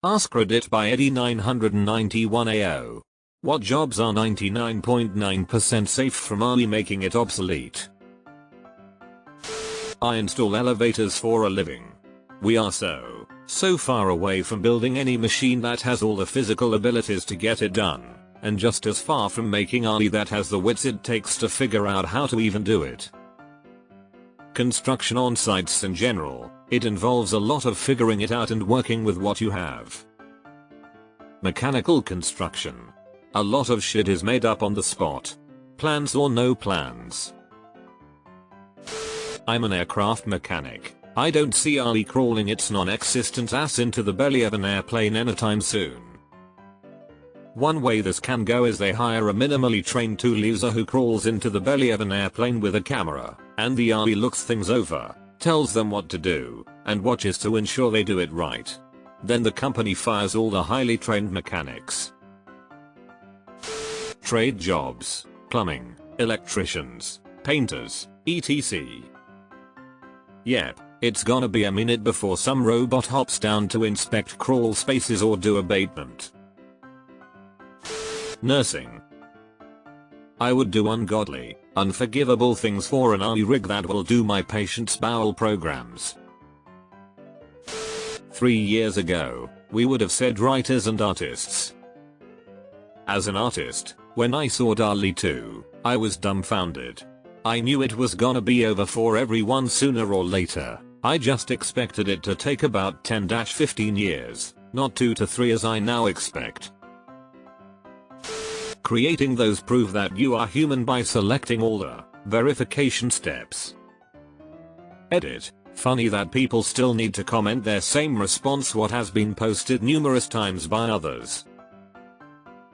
AskReddit by Eddie 991AO. What jobs are 99.9% safe from AI making it obsolete? I install elevators for a living. We are so far away from building any machine that has all the physical abilities to get it done, and just as far from making AI that has the wits it takes to figure out how to even do it. Construction on sites in general, it involves a lot of figuring it out and working with what you have. Mechanical construction. A lot of shit is made up on the spot. Plans or no plans. I'm an aircraft mechanic. I don't see AI crawling its non-existent ass into the belly of an airplane anytime soon. One way this can go is they hire a minimally trained tool user who crawls into the belly of an airplane with a camera, and the AI looks things over, tells them what to do, and watches to ensure they do it right. Then the company fires all the highly trained mechanics. Trade jobs, plumbing, electricians, painters, etc. Yep, it's gonna be a minute before some robot hops down to inspect crawl spaces or do abatement. Nursing. I would do ungodly, unforgivable things for an AI rig that will do my patient's bowel programs. 3 years ago, we would have said writers and artists. As an artist, when I saw DALL-E 2, I was dumbfounded. I knew it was gonna be over for everyone sooner or later. I just expected it to take about 10-15 years, not 2 to 3 as I now expect. Creating those prove that you are human by selecting all the verification steps. Edit. Funny that people still need to comment their same response what has been posted numerous times by others.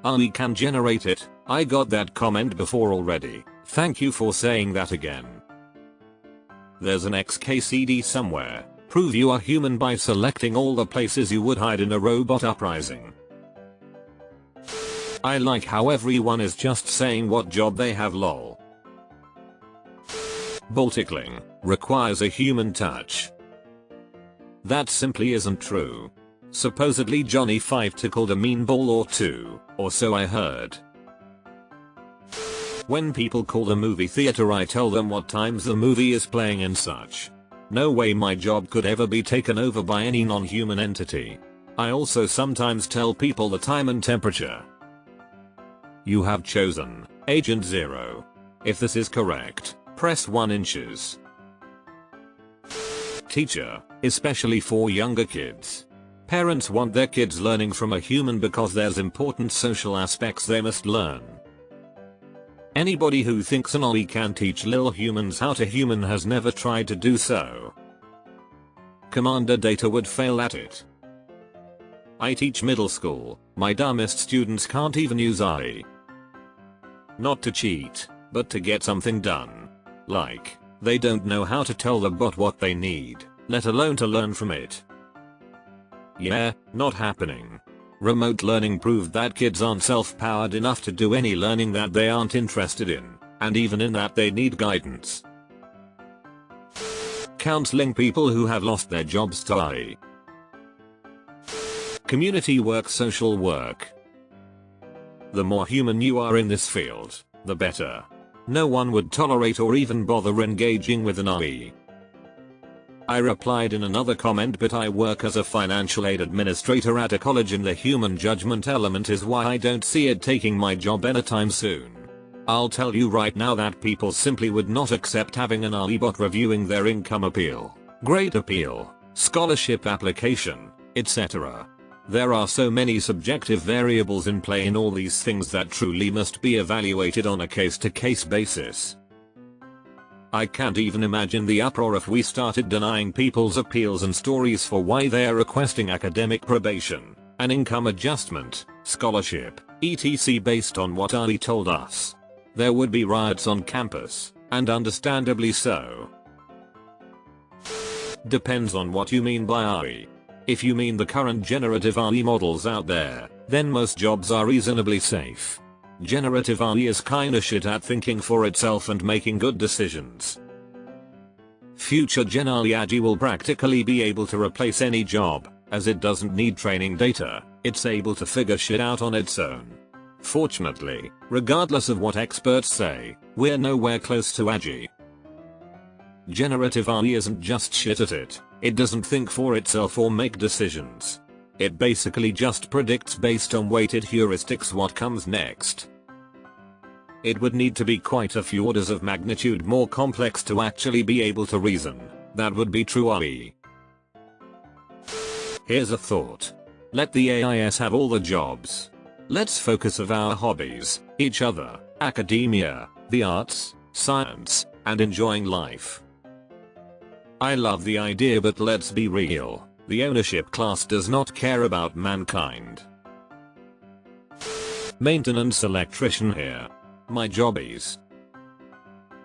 AI can generate it. I got that comment before already. Thank you for saying that again. There's an XKCD somewhere. Prove you are human by selecting all the places you would hide in a robot uprising. I like how everyone is just saying what job they have lol. Ball tickling requires a human touch. That simply isn't true. Supposedly Johnny 5 tickled a mean ball or two, or so I heard. When people call the movie theater I tell them what times the movie is playing and such. No way my job could ever be taken over by any non-human entity. I also sometimes tell people the time and temperature. You have chosen Agent 0. If this is correct, press 1 inches. Teacher, especially for younger kids. Parents want their kids learning from a human because there's important social aspects they must learn. Anybody who thinks an AI can teach little humans how to human has never tried to do so. Commander Data would fail at it. I teach middle school, my dumbest students can't even use AI. Not to cheat, but to get something done. Like, they don't know how to tell the bot what they need, let alone to learn from it. Yeah, not happening. Remote learning proved that kids aren't self-powered enough to do any learning that they aren't interested in, and even in that they need guidance. Counseling people who have lost their jobs to AI. Community work, social work. The more human you are in this field, the better. No one would tolerate or even bother engaging with an AI. I replied in another comment, but I work as a financial aid administrator at a college and the human judgment element is why I don't see it taking my job anytime soon. I'll tell you right now that people simply would not accept having an AI bot reviewing their income appeal, grade appeal, scholarship application, etc. There are so many subjective variables in play in all these things that truly must be evaluated on a case-to-case basis. I can't even imagine the uproar if we started denying people's appeals and stories for why they are requesting academic probation, an income adjustment, scholarship, etc. based on what AI told us. There would be riots on campus, and understandably so. Depends on what you mean by AI. If you mean the current generative AI models out there, then most jobs are reasonably safe. Generative AI is kinda shit at thinking for itself and making good decisions. Future Gen AI will practically be able to replace any job, As it doesn't need training data, it's able to figure shit out on its own. Fortunately, regardless of what experts say, we're nowhere close to AGI. Generative AI isn't just shit at it, it doesn't think for itself or make decisions. It basically just predicts based on weighted heuristics what comes next. It would need to be quite a few orders of magnitude more complex to actually be able to reason. That would be true AI. Here's a thought. Let the AIs have all the jobs. Let's focus on our hobbies, each other, academia, the arts, science, and enjoying life. I love the idea, but let's be real. The ownership class does not care about mankind. Maintenance electrician here. My jobbies.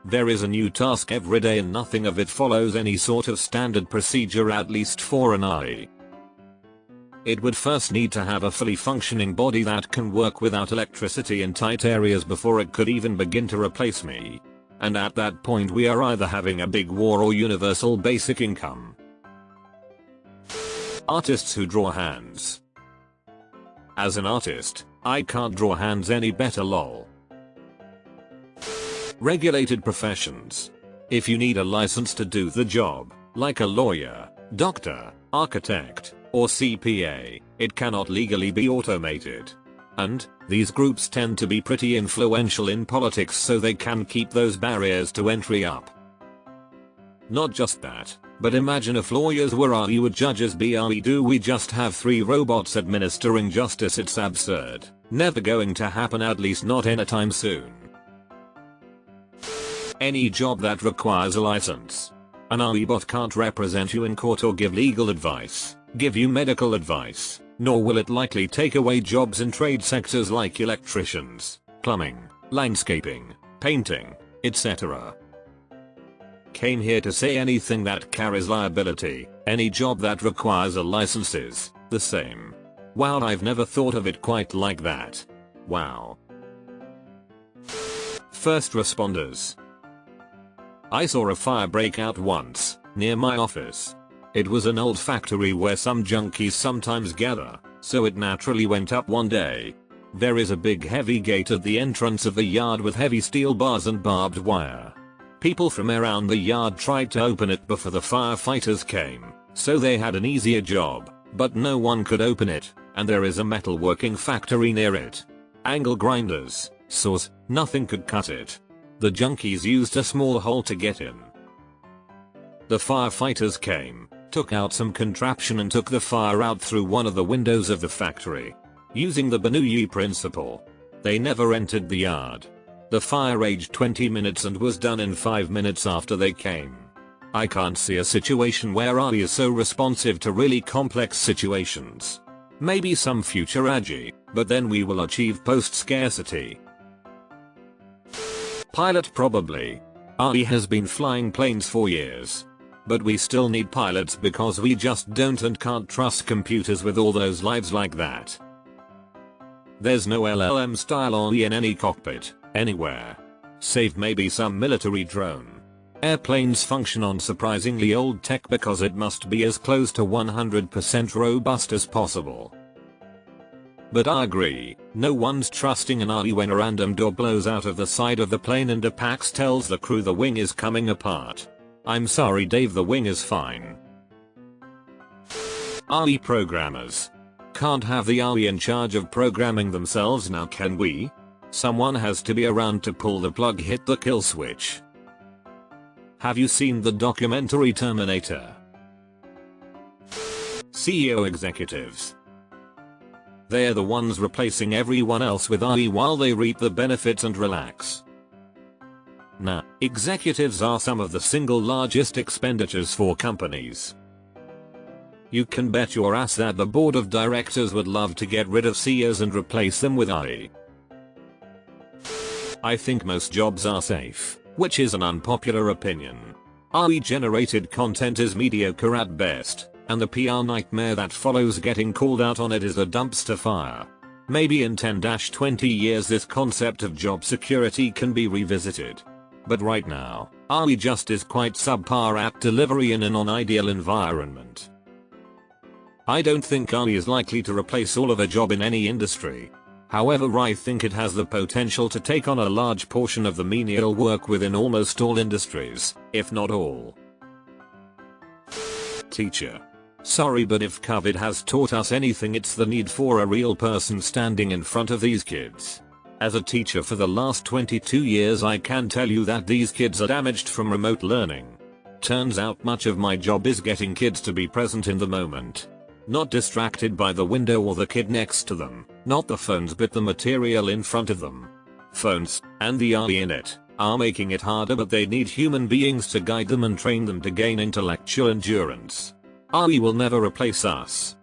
There is a new task every day and nothing of it follows any sort of standard procedure, at least for an AI. It would first need to have a fully functioning body that can work without electricity in tight areas before it could even begin to replace me. And at that point we are either having a big war or universal basic income. Artists who draw hands. As an artist, I can't draw hands any better, lol. Regulated professions. If you need a license to do the job, like a lawyer, doctor, architect, or CPA, it cannot legally be automated. And, these groups tend to be pretty influential in politics, so they can keep those barriers to entry up. Not just that, but imagine if lawyers were AI, would judges be AI? Do we just have 3 robots administering justice? It's absurd. Never going to happen, at least not anytime soon. Any job that requires a license. An AI bot can't represent you in court or give legal advice, give you medical advice, nor will it likely take away jobs in trade sectors like electricians, plumbing, landscaping, painting, etc. Came here to say anything that carries liability, any job that requires a license is the same. Wow, I've never thought of it quite like that. Wow. First responders. I saw a fire break out once, near my office. It was an old factory where some junkies sometimes gather, so it naturally went up one day. There is a big heavy gate at the entrance of the yard with heavy steel bars and barbed wire. People from around the yard tried to open it before the firefighters came, so they had an easier job, but no one could open it, and there is a metalworking factory near it. Angle grinders, saws, nothing could cut it. The junkies used a small hole to get in. The firefighters came, took out some contraption and took the fire out through one of the windows of the factory. Using the Bernoulli principle. They never entered the yard. The fire raged 20 minutes and was done in 5 minutes after they came. I can't see a situation where AI is so responsive to really complex situations. Maybe some future AGI, but then we will achieve post-scarcity. Pilot probably. AI has been flying planes for years. But we still need pilots because we just don't and can't trust computers with all those lives like that. There's no LLM style AI in any cockpit, anywhere. Save maybe some military drone. Airplanes function on surprisingly old tech because it must be as close to 100% robust as possible. But I agree, no one's trusting an AI when a random door blows out of the side of the plane and a PAX tells the crew the wing is coming apart. I'm sorry Dave, the wing is fine. AI programmers. Can't have the AI in charge of programming themselves now, can we? Someone has to be around to pull the plug, hit the kill switch. Have you seen the documentary Terminator? CEO executives. They're the ones replacing everyone else with AI while they reap the benefits and relax. Nah, executives are some of the single largest expenditures for companies. You can bet your ass that the board of directors would love to get rid of CEOs and replace them with AI. I think most jobs are safe, which is an unpopular opinion. AI generated content is mediocre at best, and the PR nightmare that follows getting called out on it is a dumpster fire. Maybe in 10-20 years this concept of job security can be revisited. But right now, AI just is quite subpar at delivery in a non-ideal environment. I don't think AI is likely to replace all of a job in any industry. However, I think it has the potential to take on a large portion of the menial work within almost all industries, if not all. Teacher. Sorry, but if COVID has taught us anything, it's the need for a real person standing in front of these kids. As a teacher for the last 22 years, I can tell you that these kids are damaged from remote learning. Turns out much of my job is getting kids to be present in the moment. Not distracted by the window or the kid next to them, not the phones but the material in front of them. Phones, and the AI in it, are making it harder, but they need human beings to guide them and train them to gain intellectual endurance. AI will never replace us.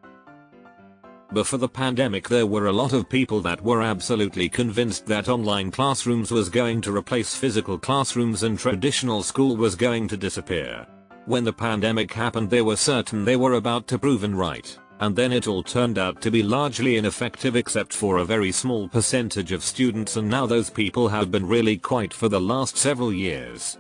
Before the pandemic, there were a lot of people that were absolutely convinced that online classrooms was going to replace physical classrooms and traditional school was going to disappear. When the pandemic happened, they were certain they were about to proven right, and then it all turned out to be largely ineffective except for a very small percentage of students, and now those people have been really quiet for the last several years.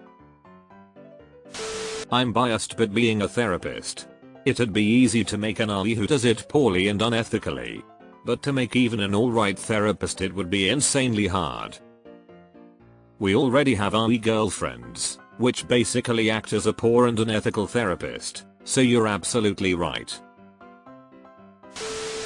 I'm biased, but being a therapist, it'd be easy to make an AI who does it poorly and unethically. But to make even an alright therapist, it would be insanely hard. We already have AI girlfriends, which basically act as a poor and unethical therapist, so you're absolutely right.